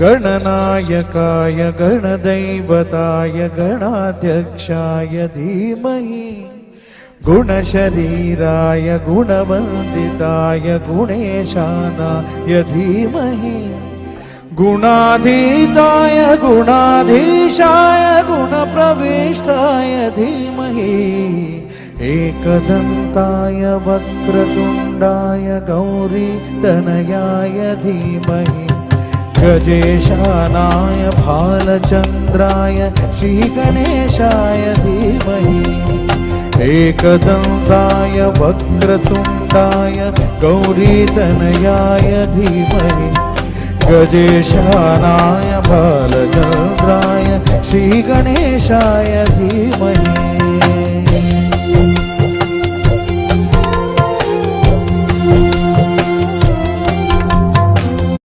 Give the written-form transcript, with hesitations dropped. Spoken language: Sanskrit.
गणनायकाय गणदैवताय गणाध्यक्षाय धीमहि गुणशरीराय गुणवन्दिताय गुणेशानाय धीमहि गुणाधीताय गुणाधीशाय गुणप्रविष्टाय धीमहि एकदन्ताय वक्रतुण्डाय गौरीतनयाय धीमहि गजेशानाय भालचन्द्राय श्रीगणेशाय धीमहि एकदन्ताय वक्रतुण्डाय गौरीतनयाय धीमहि गजेशानाय भालचन्द्राय श्रीगणेशाय धीमहि